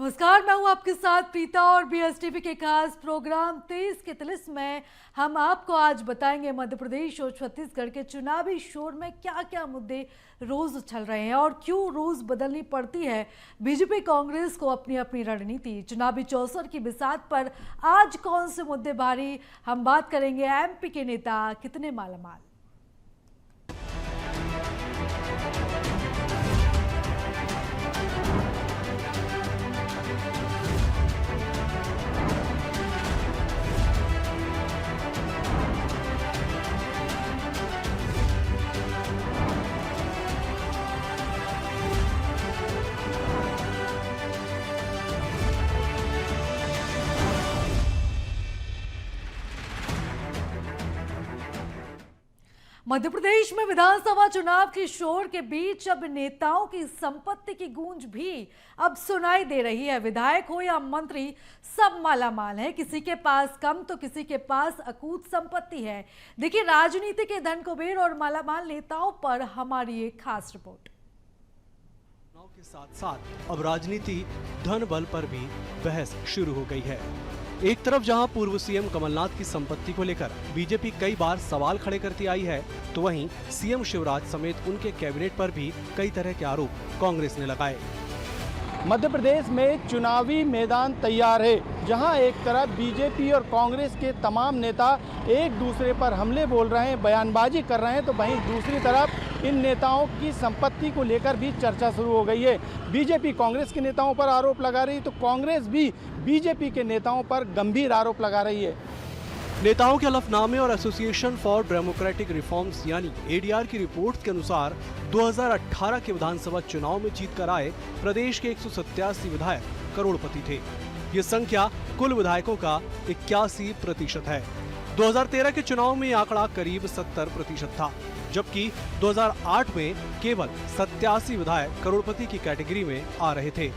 नमस्कार, मैं हूं आपके साथ प्रीता और बीएसटीवी के खास प्रोग्राम 23 के तिलिस में हम आपको आज बताएंगे मध्य प्रदेश और छत्तीसगढ़ के चुनावी शोर में क्या क्या मुद्दे रोज उछल रहे हैं और क्यों रोज बदलनी पड़ती है बीजेपी कांग्रेस को अपनी अपनी रणनीति। चुनावी चौसर की बिसात पर आज कौन से मुद्दे भारी, हम बात करेंगे एमपी के नेता कितने मालामाल। मध्य प्रदेश में विधानसभा चुनाव के शोर के बीच अब नेताओं की संपत्ति की गूंज भी अब सुनाई दे रही है। विधायक हो या मंत्री, सब मालामाल है। किसी के पास कम तो किसी के पास अकूत संपत्ति है। देखिए राजनीति के धन कुबेर और मालामाल नेताओं पर हमारी एक खास रिपोर्ट। चुनाव के साथ साथ अब राजनीति धन बल पर भी बहस शुरू हो गई है। एक तरफ जहां पूर्व सीएम कमलनाथ की संपत्ति को लेकर बीजेपी कई बार सवाल खड़े करती आई है, तो वहीं सीएम शिवराज समेत उनके कैबिनेट पर भी कई तरह के आरोप कांग्रेस ने लगाए। मध्य प्रदेश में चुनावी मैदान तैयार है, जहां एक तरफ बीजेपी और कांग्रेस के तमाम नेता एक दूसरे पर हमले बोल रहे हैं, बयानबाजी कर रहे हैं, तो वहीं दूसरी तरफ इन नेताओं की संपत्ति को लेकर भी चर्चा शुरू हो गई है। बीजेपी कांग्रेस के नेताओं पर आरोप लगा रही है, तो कांग्रेस भी बीजेपी के नेताओं पर गंभीर आरोप लगा रही है। नेताओं के हलफनामे और एसोसिएशन फॉर डेमोक्रेटिक रिफॉर्म्स यानी एडीआर की रिपोर्ट के अनुसार 2018 के विधानसभा चुनाव में जीतकर आए प्रदेश के 187 विधायक करोड़पति थे। ये संख्या कुल विधायकों का 81% है। 2013 के चुनाव में आंकड़ा करीब 70% था, जबकि 2008 में केवल 87 विधायक करोड़पति की कैटेगरी में आ रहे थे।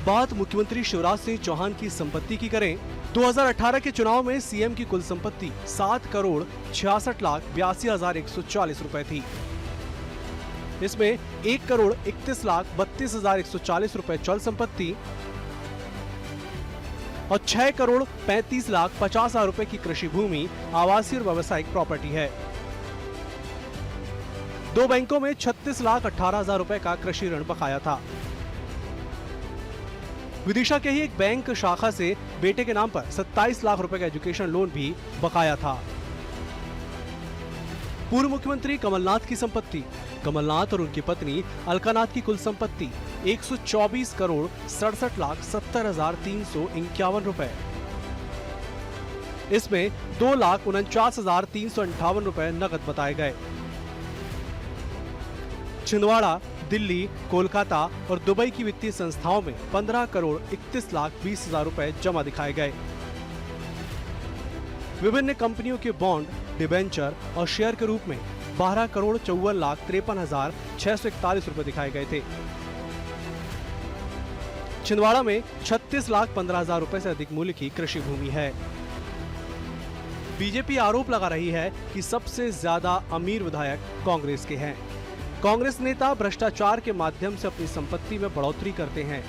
बात मुख्यमंत्री शिवराज सिंह चौहान की संपत्ति की करें, 2018 के चुनाव में सीएम की कुल संपत्ति 7,66,82,140 रुपए थी। इसमें 1,31,32,140 रुपए चल संपत्ति और 6,35,50,000 रुपए की कृषि भूमि, आवासीय और व्यावसायिक प्रॉपर्टी है। दो बैंकों में 36,18,000 रुपए का कृषि ऋण बकाया था। विदिशा के ही एक बैंक शाखा से बेटे के नाम पर 27 लाख रुपए का एजुकेशन लोन भी बकाया था। पूर्व मुख्यमंत्री कमलनाथ की संपत्ति, कमलनाथ और उनकी पत्नी अलकानाथ की कुल संपत्ति 124,67,70,351 रुपए। इसमें 2,49,358 रुपए नकद बताए गए। छिंदवाड़ा, दिल्ली, कोलकाता और दुबई की वित्तीय संस्थाओं में 15,31,20,000 रुपए जमा दिखाए गए। विभिन्न कंपनियों के बॉन्ड, डिबेंचर और शेयर के रूप में 12,54,53,641 रुपए दिखाए गए थे। छिंदवाड़ा में 36,15,000 रुपए से अधिक मूल्य की कृषि भूमि है। बीजेपी आरोप लगा रही है कि सबसे ज्यादा अमीर विधायक कांग्रेस के हैं। कांग्रेस नेता भ्रष्टाचार के माध्यम से अपनी संपत्ति में बढ़ोतरी करते हैं।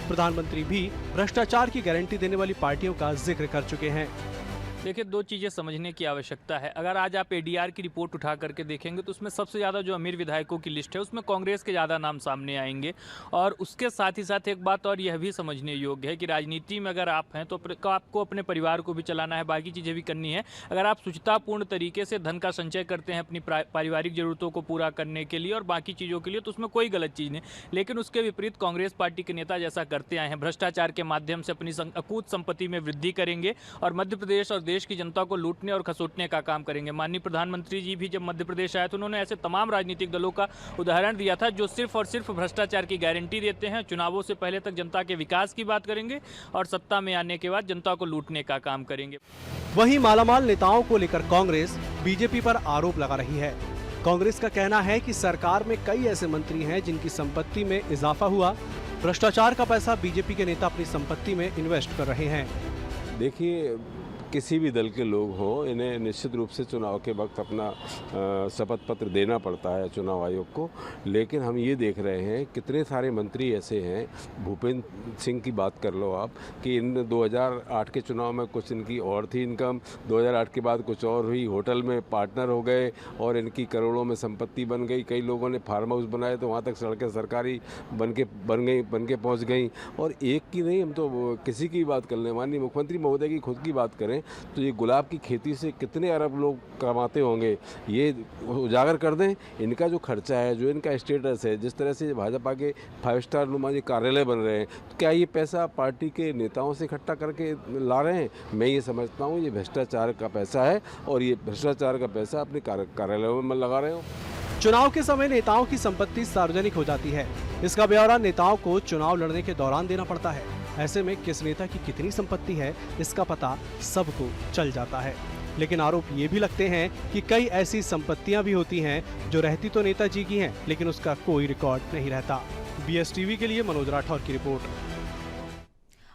प्रधानमंत्री भी भ्रष्टाचार की गारंटी देने वाली पार्टियों का जिक्र कर चुके हैं। देखिए, दो चीज़ें समझने की आवश्यकता है। अगर आज आप एडीआर की रिपोर्ट उठा करके देखेंगे तो उसमें सबसे ज़्यादा जो अमीर विधायकों की लिस्ट है उसमें कांग्रेस के ज़्यादा नाम सामने आएंगे। और उसके साथ ही साथ एक बात और यह भी समझने योग्य है कि राजनीति में अगर आप हैं तो आपको अपने परिवार को भी चलाना है, बाकी चीज़ें भी करनी है। अगर आप शुचितापूर्ण तरीके से धन का संचय करते हैं अपनी पारिवारिक ज़रूरतों को पूरा करने के लिए और बाकी चीज़ों के लिए, तो उसमें कोई गलत चीज़ नहीं। लेकिन उसके विपरीत कांग्रेस पार्टी के नेता जैसा करते आए हैं, भ्रष्टाचार के माध्यम से अपनी अकूत संपत्ति में वृद्धि करेंगे और मध्य प्रदेश और देश की जनता को लूटने और खसोटने का काम करेंगे। माननीय प्रधानमंत्री जी भी जब मध्य प्रदेश आए तो उन्होंने ऐसे तमाम राजनीतिक दलों का उदाहरण दिया था जो सिर्फ और सिर्फ भ्रष्टाचार की गारंटी देते हैं, चुनावों से पहले तक जनता के विकास की बात करेंगे और सत्ता में आने के बाद जनता को लूटने का काम करेंगे। वहीं मालामाल नेताओं को लेकर कांग्रेस बीजेपी पर आरोप लगा रही है। कांग्रेस का कहना है कि सरकार में कई ऐसे मंत्री हैं जिनकी संपत्ति में इजाफा हुआ। भ्रष्टाचार का पैसा बीजेपी के नेता अपनी संपत्ति में इन्वेस्ट कर रहे हैं। देखिए, किसी भी दल के लोग हों, इन्हें निश्चित रूप से चुनाव के वक्त अपना शपथ पत्र देना पड़ता है चुनाव आयोग को। लेकिन हम ये देख रहे हैं कितने सारे मंत्री ऐसे हैं, भूपेंद्र सिंह की बात कर लो आप, कि इन 2008 के चुनाव में कुछ इनकी और थी इनकम, 2008 के बाद कुछ और हुई, होटल में पार्टनर हो गए और इनकी करोड़ों में संपत्ति बन गई। कई लोगों ने फार्म हाउस बनाए तो वहाँ तक सड़कें सरकारी बन के पहुँच गई। और एक की नहीं, हम तो किसी की बात कर लें, माननीय मुख्यमंत्री महोदय की खुद की बात करें तो ये गुलाब की खेती से कितने अरब लोग कमाते होंगे, ये उजागर कर दें। इनका जो खर्चा है, जो इनका स्टेटस है, जिस तरह से भाजपा के 5 स्टार नुमा जी कार्यालय बन रहे हैं, तो क्या ये पैसा पार्टी के नेताओं से इकट्ठा करके ला रहे हैं? मैं ये समझता हूँ ये भ्रष्टाचार का पैसा है और ये भ्रष्टाचार का पैसा अपने कार्यालयों में लगा रहे हो। चुनाव के समय नेताओं की संपत्ति सार्वजनिक हो जाती है। इसका ब्यौरा नेताओं को चुनाव लड़ने के दौरान देना पड़ता है। ऐसे में किस नेता की कितनी संपत्ति है, इसका पता सबको चल जाता है। लेकिन आरोप ये भी लगते हैं कि कई ऐसी संपत्तियां भी होती हैं जो रहती तो नेताजी की हैं, लेकिन उसका कोई रिकॉर्ड नहीं रहता। BSTV के लिए मनोज राठौर की रिपोर्ट।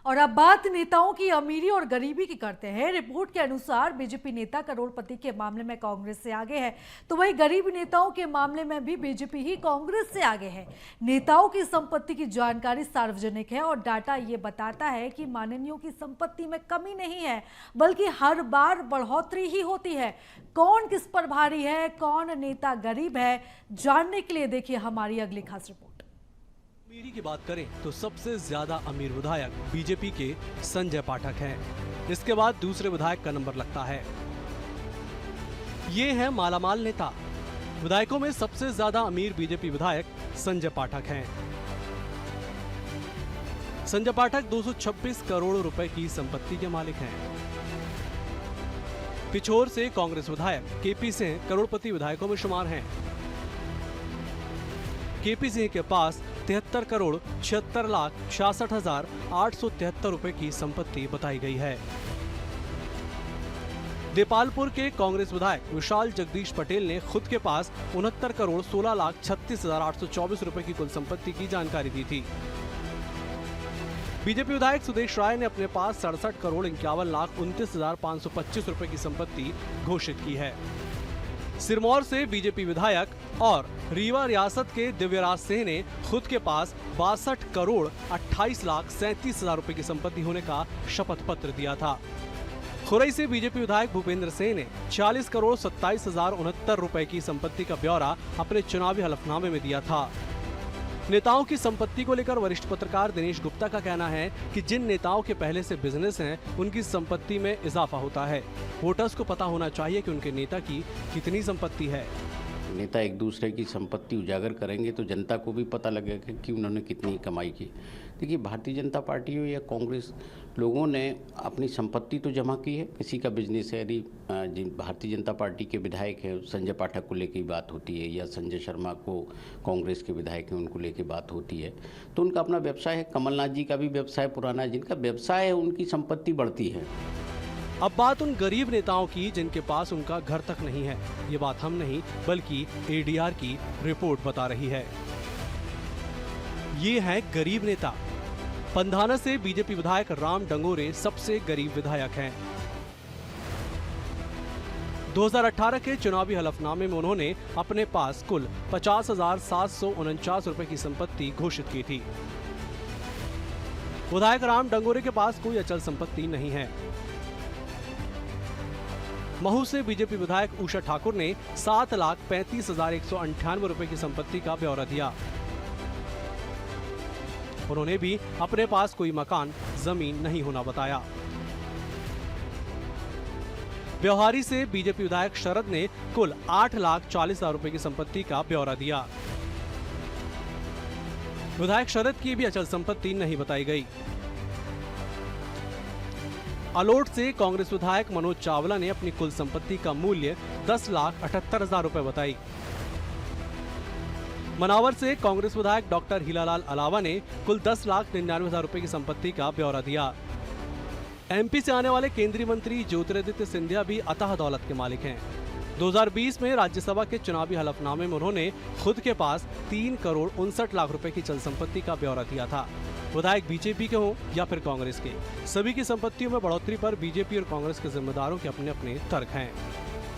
और अब बात नेताओं की अमीरी और गरीबी की करते हैं। रिपोर्ट के अनुसार बीजेपी नेता करोड़पति के मामले में कांग्रेस से आगे है, तो वहीं गरीब नेताओं के मामले में भी बीजेपी ही कांग्रेस से आगे है। नेताओं की संपत्ति की जानकारी सार्वजनिक है और डाटा ये बताता है कि माननीयों की संपत्ति में कमी नहीं है, बल्कि हर बार बढ़ोतरी ही होती है। कौन किस पर भारी है, कौन नेता गरीब है, जानने के लिए देखिए हमारी अगली खास रिपोर्ट। अमीरी की बात करें तो सबसे ज्यादा अमीर विधायक बीजेपी के संजय पाठक हैं। इसके बाद दूसरे विधायक का नंबर लगता है। ये है मालामाल नेता। विधायकों में सबसे ज्यादा अमीर बीजेपी विधायक संजय पाठक हैं। संजय पाठक 226 करोड़ रुपए की संपत्ति के मालिक हैं। पिछोर से कांग्रेस विधायक केपी सिंह करोड़पति विधायकों में शुमार हैं। केपी सिंह के पास 73 करोड़ 76,66,873 रुपए की संपत्ति बताई गई है। देपालपुर के कांग्रेस विधायक विशाल जगदीश पटेल ने खुद के पास 69 करोड़ 16,36,824 रुपए की कुल संपत्ति की जानकारी दी थी। बीजेपी विधायक सुदेश राय ने अपने पास 67 करोड़ 51,29,525 रुपए की संपत्ति घोषित की है। सिरमौर से बीजेपी विधायक और रीवा रियासत के दिव्यराज सिंह ने खुद के पास 62 करोड़ 28,37,000 रुपए की संपत्ति होने का शपथ पत्र दिया था। खुरई से बीजेपी विधायक भूपेंद्र सिंह ने 40 करोड़ 27,069 रुपए की संपत्ति का ब्यौरा अपने चुनावी हलफनामे में दिया था। नेताओं की संपत्ति को लेकर वरिष्ठ पत्रकार दिनेश गुप्ता का कहना है कि जिन नेताओं के पहले से बिजनेस हैं, उनकी संपत्ति में इजाफा होता है। वोटर्स को पता होना चाहिए कि उनके नेता की कितनी संपत्ति है। नेता एक दूसरे की संपत्ति उजागर करेंगे तो जनता को भी पता लगेगा कि उन्होंने कितनी कमाई की। देखिए, भारतीय जनता पार्टी हो या कांग्रेस, लोगों ने अपनी संपत्ति तो जमा की है। किसी का बिजनेस है, यदि भारतीय जनता पार्टी के विधायक हैं, संजय पाठक को लेकर बात होती है, या संजय शर्मा को कांग्रेस के विधायक हैं उनको लेकर बात होती है, तो उनका अपना व्यवसाय है। कमलनाथ जी का भी व्यवसाय पुराना है, जिनका व्यवसाय है उनकी संपत्ति बढ़ती है। अब बात उन गरीब नेताओं की जिनके पास उनका घर तक नहीं है। ये बात हम नहीं बल्कि ADR की रिपोर्ट बता रही है। ये है गरीब नेता। पंधाना से बीजेपी विधायक राम डंगोरे सबसे गरीब विधायक हैं। 2018 के चुनावी हलफनामे में उन्होंने अपने पास कुल 50,749 रुपए की संपत्ति घोषित की थी। विधायक राम डंगोरे के पास कोई अचल संपत्ति नहीं है। महू से बीजेपी विधायक उषा ठाकुर ने 7,35,198 रुपए की संपत्ति का ब्यौरा दिया। उन्होंने भी अपने पास कोई मकान, जमीन नहीं होना बताया। ब्यौहारी से बीजेपी विधायक शरद ने कुल 8,40,000 रुपए की संपत्ति का ब्यौरा दिया। विधायक शरद की भी अचल संपत्ति नहीं बताई गई। अलोट से कांग्रेस विधायक मनोज चावला ने अपनी कुल संपत्ति का मूल्य 10,78,000 रुपए बताई। मनावर से कांग्रेस विधायक डॉक्टर हीलालाल अलावा ने कुल 10,99,000 रुपए की संपत्ति का ब्यौरा दिया। MP से आने वाले केंद्रीय मंत्री ज्योतिरादित्य सिंधिया भी अथाह दौलत के मालिक हैं। 2020 में राज्यसभा के चुनावी हलफनामे में उन्होंने खुद के पास 3 करोड़ 59 लाख रुपए की चल संपत्ति का ब्यौरा दिया था। विधायक बीजेपी के हों या फिर कांग्रेस के। सभी की संपत्तियों में बढ़ोतरी पर बीजेपी और कांग्रेस के जिम्मेदारों के अपने अपने तर्क हैं।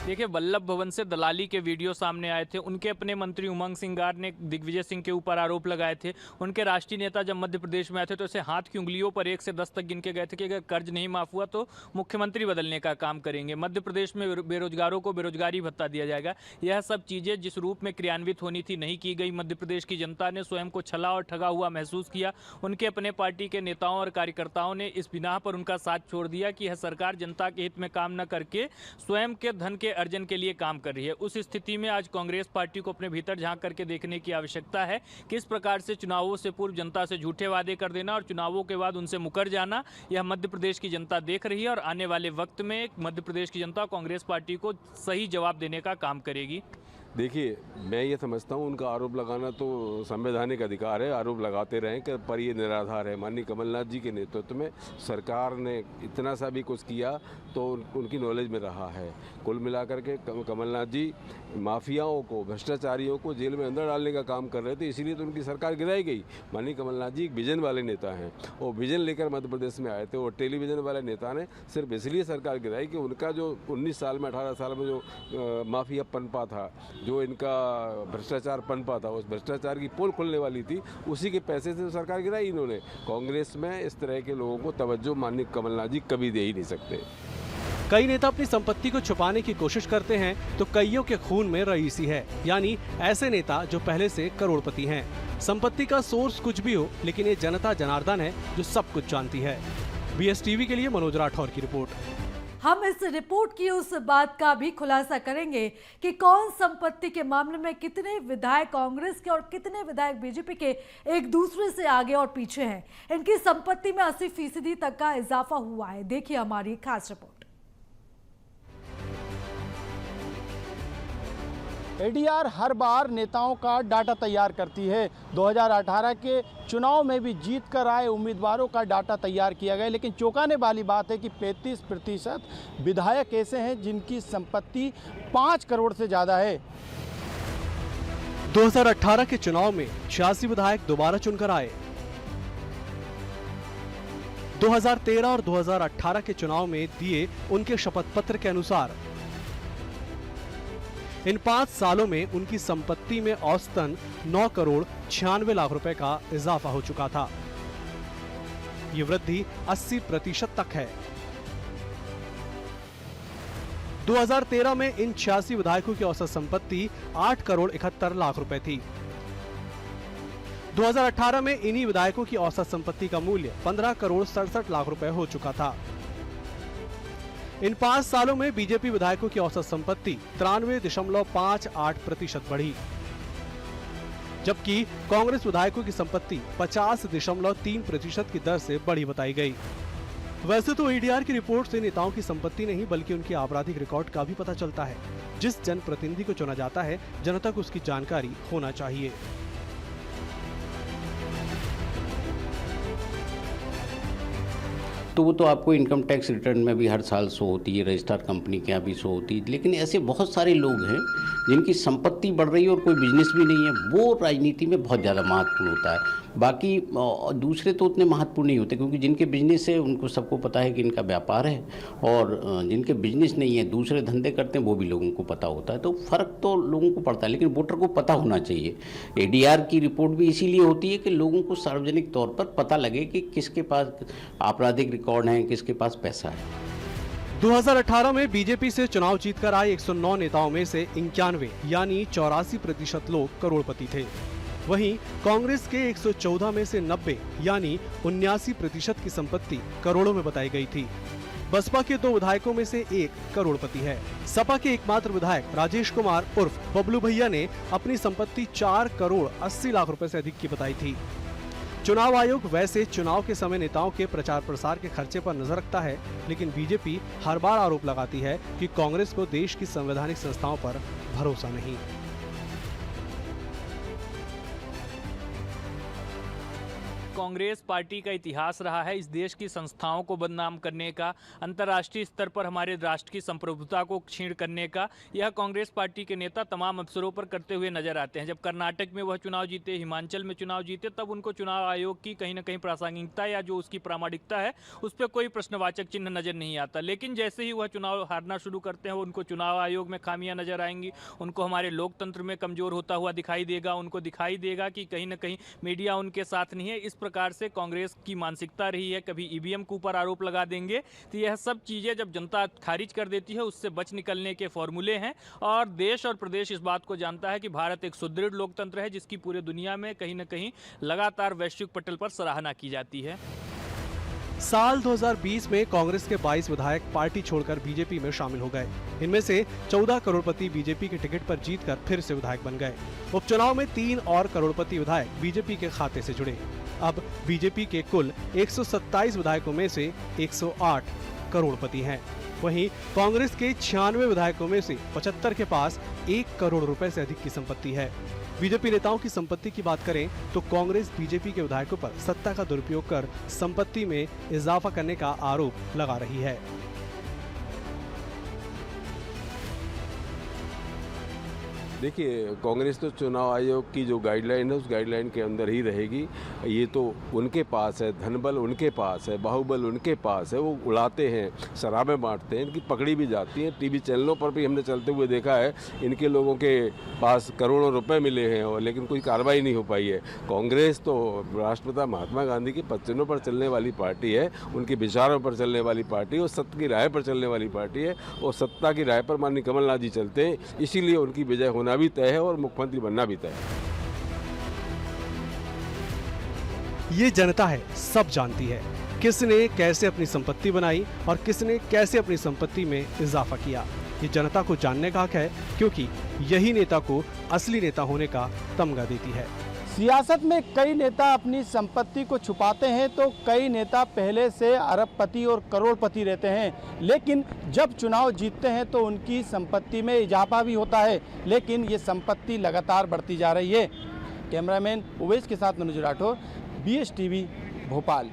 देखिए, वल्लभ भवन से दलाली के वीडियो सामने आए थे। उनके अपने मंत्री उमंग सिंगार ने दिग्विजय सिंह के ऊपर आरोप लगाए थे। उनके राष्ट्रीय नेता जब मध्य प्रदेश में आए थे तो ऐसे हाथ की उंगलियों पर 1 से 10 तक गिन के गए थे कि अगर कर्ज नहीं माफ हुआ तो मुख्यमंत्री बदलने का काम करेंगे, मध्य प्रदेश में बेरोजगारों को बेरोजगारी भत्ता दिया जाएगा। यह सब चीज़ें जिस रूप में क्रियान्वित होनी थी नहीं की गई। मध्य प्रदेश की जनता ने स्वयं को छला और ठगा हुआ महसूस किया। उनके अपने पार्टी के नेताओं और कार्यकर्ताओं ने इस बिना पर उनका साथ छोड़ दिया कि यह सरकार जनता के हित में काम न करके स्वयं के धन के अर्जन के लिए काम कर रही है। उस स्थिति में आज कांग्रेस पार्टी को अपने भीतर झांक करके देखने की आवश्यकता है। किस प्रकार से चुनावों से पूर्व जनता से झूठे वादे कर देना और चुनावों के बाद उनसे मुकर जाना, यह मध्य प्रदेश की जनता देख रही है और आने वाले वक्त में मध्य प्रदेश की जनता कांग्रेस पार्टी को सही जवाब देने का काम करेगी। देखिए, मैं ये समझता हूँ उनका आरोप लगाना तो संवैधानिक अधिकार है, आरोप लगाते रहें कि पर ये निराधार है। माननीय कमलनाथ जी के नेतृत्व में सरकार ने इतना सा भी कुछ किया तो उनकी नॉलेज में रहा है। कुल मिलाकर के कमलनाथ जी माफियाओं को, भ्रष्टाचारियों को जेल में अंदर डालने का काम कर रहे थे, इसीलिए तो उनकी सरकार गिराई गई। माननीय कमलनाथ जी एक विजन वाले नेता हैं और विजन लेकर मध्य प्रदेश में आए थे और टेलीविजन वाले नेता ने सिर्फ इसलिए सरकार गिराई कि उनका जो 19 साल में 18 साल में जो माफिया पनपा था, जो इनका भ्रष्टाचार पनपा था, उस भ्रष्टाचार की पोल खुलने वाली थी, उसी के पैसे से सरकार गिराई इन्होंने। कांग्रेस में इस तरह के लोगों को तवज्जो माननीय कमलनाथ जी कभी दे ही नहीं सकते। कई नेता अपनी संपत्ति को छुपाने की कोशिश करते हैं तो कईयों के खून में रईसी है, यानी ऐसे नेता जो पहले से करोड़पति हैं। संपत्ति का सोर्स कुछ भी हो, लेकिन ये जनता जनार्दन है जो सब कुछ जानती है। BSTV के लिए मनोज राठौर की रिपोर्ट। हम इस रिपोर्ट की उस बात का भी खुलासा करेंगे कि कौन संपत्ति के मामले में कितने विधायक कांग्रेस के और कितने विधायक बीजेपी के एक दूसरे से आगे और पीछे हैं। इनकी संपत्ति में 80% तक का इजाफा हुआ है। देखिए हमारी खास रिपोर्ट। ADR हर बार नेताओं का डाटा तैयार करती है। 2018 के चुनाव में भी जीत कर आए उम्मीदवारों का डाटा तैयार किया गया, लेकिन चौंकाने वाली बात है कि 35% विधायक ऐसे हैं जिनकी संपत्ति 5 करोड़ से ज़्यादा है। 2018 के चुनाव में 86 विधायक दोबारा चुनकर आए। 2013 और 2018 के चुनाव में दिए उनके शपथ पत्र के अनुसार इन 5 सालों में उनकी संपत्ति में औसतन 9 करोड़ 96 लाख रुपए का इजाफा हो चुका था। ये वृद्धि 80% तक है। 2013 में इन 86 विधायकों की औसत संपत्ति 8 करोड़ 71 लाख रुपए थी। 2018 में इन्हीं विधायकों की औसत संपत्ति का मूल्य 15 करोड़ 67 लाख रुपए हो चुका था। इन 5 सालों में बीजेपी विधायकों की औसत संपत्ति 93.58% बढ़ी, जबकि कांग्रेस विधायकों की संपत्ति 50.3% की दर से बढ़ी बताई गई। वैसे तो ADR की रिपोर्ट से नेताओं की संपत्ति नहीं बल्कि उनके आपराधिक रिकॉर्ड का भी पता चलता है। जिस जनप्रतिनिधि को चुना जाता है, जनता को उसकी जानकारी होना चाहिए। तो वो तो आपको इनकम टैक्स रिटर्न में भी हर साल शो होती है, रजिस्ट्रार कंपनी के यहाँ भी शो होती है। लेकिन ऐसे बहुत सारे लोग हैं जिनकी संपत्ति बढ़ रही है और कोई बिजनेस भी नहीं है, वो राजनीति में बहुत ज़्यादा महत्वपूर्ण होता है। बाकी दूसरे तो उतने महत्वपूर्ण नहीं होते, क्योंकि जिनके बिजनेस है उनको सबको पता है कि इनका व्यापार है, और जिनके बिजनेस नहीं है, दूसरे धंधे करते हैं, वो भी लोगों को पता होता है। तो फ़र्क तो लोगों को पड़ता है, लेकिन वोटर को पता होना चाहिए। ADR की रिपोर्ट भी इसीलिए होती है कि लोगों को सार्वजनिक तौर पर पता लगे कि किसके पास आपराधिक रिकॉर्ड है, किसके पास पैसा है। 2018 में बीजेपी से चुनाव जीतकर आए 109 नेताओं में से 91 यानी 84% लोग करोड़पति थे। वहीं कांग्रेस के 114 में से 90 यानी 79% की संपत्ति करोड़ों में बताई गई थी। बसपा के 2 विधायकों में से 1 करोड़पति है। सपा के एकमात्र विधायक राजेश कुमार उर्फ बबलू भैया ने अपनी संपत्ति 4 करोड़ 80 लाख रुपए से अधिक की बताई थी। चुनाव आयोग वैसे चुनाव के समय नेताओं के प्रचार प्रसार के खर्चे पर नजर रखता है, लेकिन बीजेपी हर बार आरोप लगाती है कि कांग्रेस को देश की संवैधानिक संस्थाओं पर भरोसा नहीं। कांग्रेस पार्टी का इतिहास रहा है इस देश की संस्थाओं को बदनाम करने का, अंतर्राष्ट्रीय स्तर पर हमारे राष्ट्र की संप्रभुता को क्षीण करने का। यह कांग्रेस पार्टी के नेता तमाम अवसरों पर करते हुए नजर आते हैं। जब कर्नाटक में वह चुनाव जीते, हिमाचल में चुनाव जीते, तब उनको चुनाव आयोग की कहीं ना कहीं प्रासंगिकता या जो उसकी प्रामाणिकता है उस पर कोई प्रश्नवाचक चिन्ह नजर नहीं आता। लेकिन जैसे ही वह चुनाव हारना शुरू करते हैं, उनको चुनाव आयोग में खामियां नजर आएंगी, उनको हमारे लोकतंत्र में कमजोर होता हुआ दिखाई देगा, उनको दिखाई देगा कि कहीं ना कहीं मीडिया उनके साथ नहीं है। इस प्रकार से कांग्रेस की मानसिकता रही है। कभी ईवीएम के ऊपर आरोप लगा देंगे, तो यह सब चीजें जब जनता खारिज कर देती है उससे बच निकलने के फॉर्मूले हैं। और देश और प्रदेश इस बात को जानता है कि भारत एक सुदृढ़ लोकतंत्र है जिसकी पूरे दुनिया में कहीं ना कहीं लगातार वैश्विक पटल पर सराहना की जाती है। साल 2020 में कांग्रेस के 22 विधायक पार्टी छोड़कर बीजेपी में शामिल हो गए। इनमें से 14 करोड़पति बीजेपी के टिकट पर जीतकर फिर से विधायक बन गए। उपचुनाव में 3 और करोड़पति विधायक बीजेपी के खाते से जुड़े। अब बीजेपी के कुल 127 विधायकों में से 108 करोड़पति हैं। वहीं कांग्रेस के 96 विधायकों में से 75 के पास 1 करोड़ रुपए से अधिक की संपत्ति है। बीजेपी नेताओं की संपत्ति की बात करें तो कांग्रेस बीजेपी के विधायकों पर सत्ता का दुरुपयोग कर संपत्ति में इजाफा करने का आरोप लगा रही है। देखिए, कांग्रेस तो चुनाव आयोग की जो गाइडलाइन है उस गाइडलाइन के अंदर ही रहेगी। ये तो उनके पास है, धनबल उनके पास है, बाहुबल उनके पास है, वो उड़ाते हैं, शराबें बांटते हैं, इनकी पकड़ी भी जाती है। टीवी चैनलों पर भी हमने चलते हुए देखा है, इनके लोगों के पास करोड़ों रुपए मिले हैं और लेकिन कोई कार्रवाई नहीं हो पाई है। कांग्रेस तो राष्ट्रपिता महात्मा गांधी के वचनों पर चलने वाली पार्टी है, उनके विचारों पर चलने वाली पार्टी और सत्य की राह पर चलने वाली पार्टी है और सत्ता की राह पर माननीय कमलनाथ जी चलते हैं। इसीलिए उनकी विजय होना भी तय है और मुख्यमंत्री बनना भी तय है। ये जनता है, सब जानती है किसने कैसे अपनी संपत्ति बनाई और किसने कैसे अपनी संपत्ति में इजाफा किया। ये जनता को जानने का हक है, क्योंकि यही नेता को असली नेता होने का तमगा देती है। सियासत में कई नेता अपनी संपत्ति को छुपाते हैं तो कई नेता पहले से अरबपति और करोड़पति रहते हैं, लेकिन जब चुनाव जीतते हैं तो उनकी संपत्ति में इजाफा भी होता है, लेकिन ये संपत्ति लगातार बढ़ती जा रही है। कैमरामैन उवैस के साथ मनोज राठौर, BSTV भोपाल।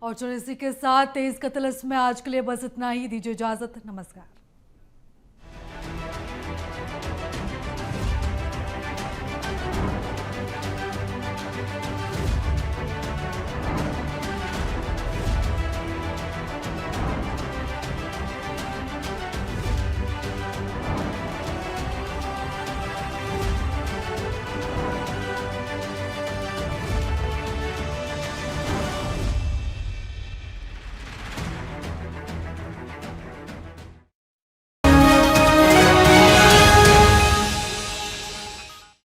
और चलो इसी के साथ तेज का तिलिस्म में आज के लिए बस इतना ही। दीजिए इजाजत, नमस्कार।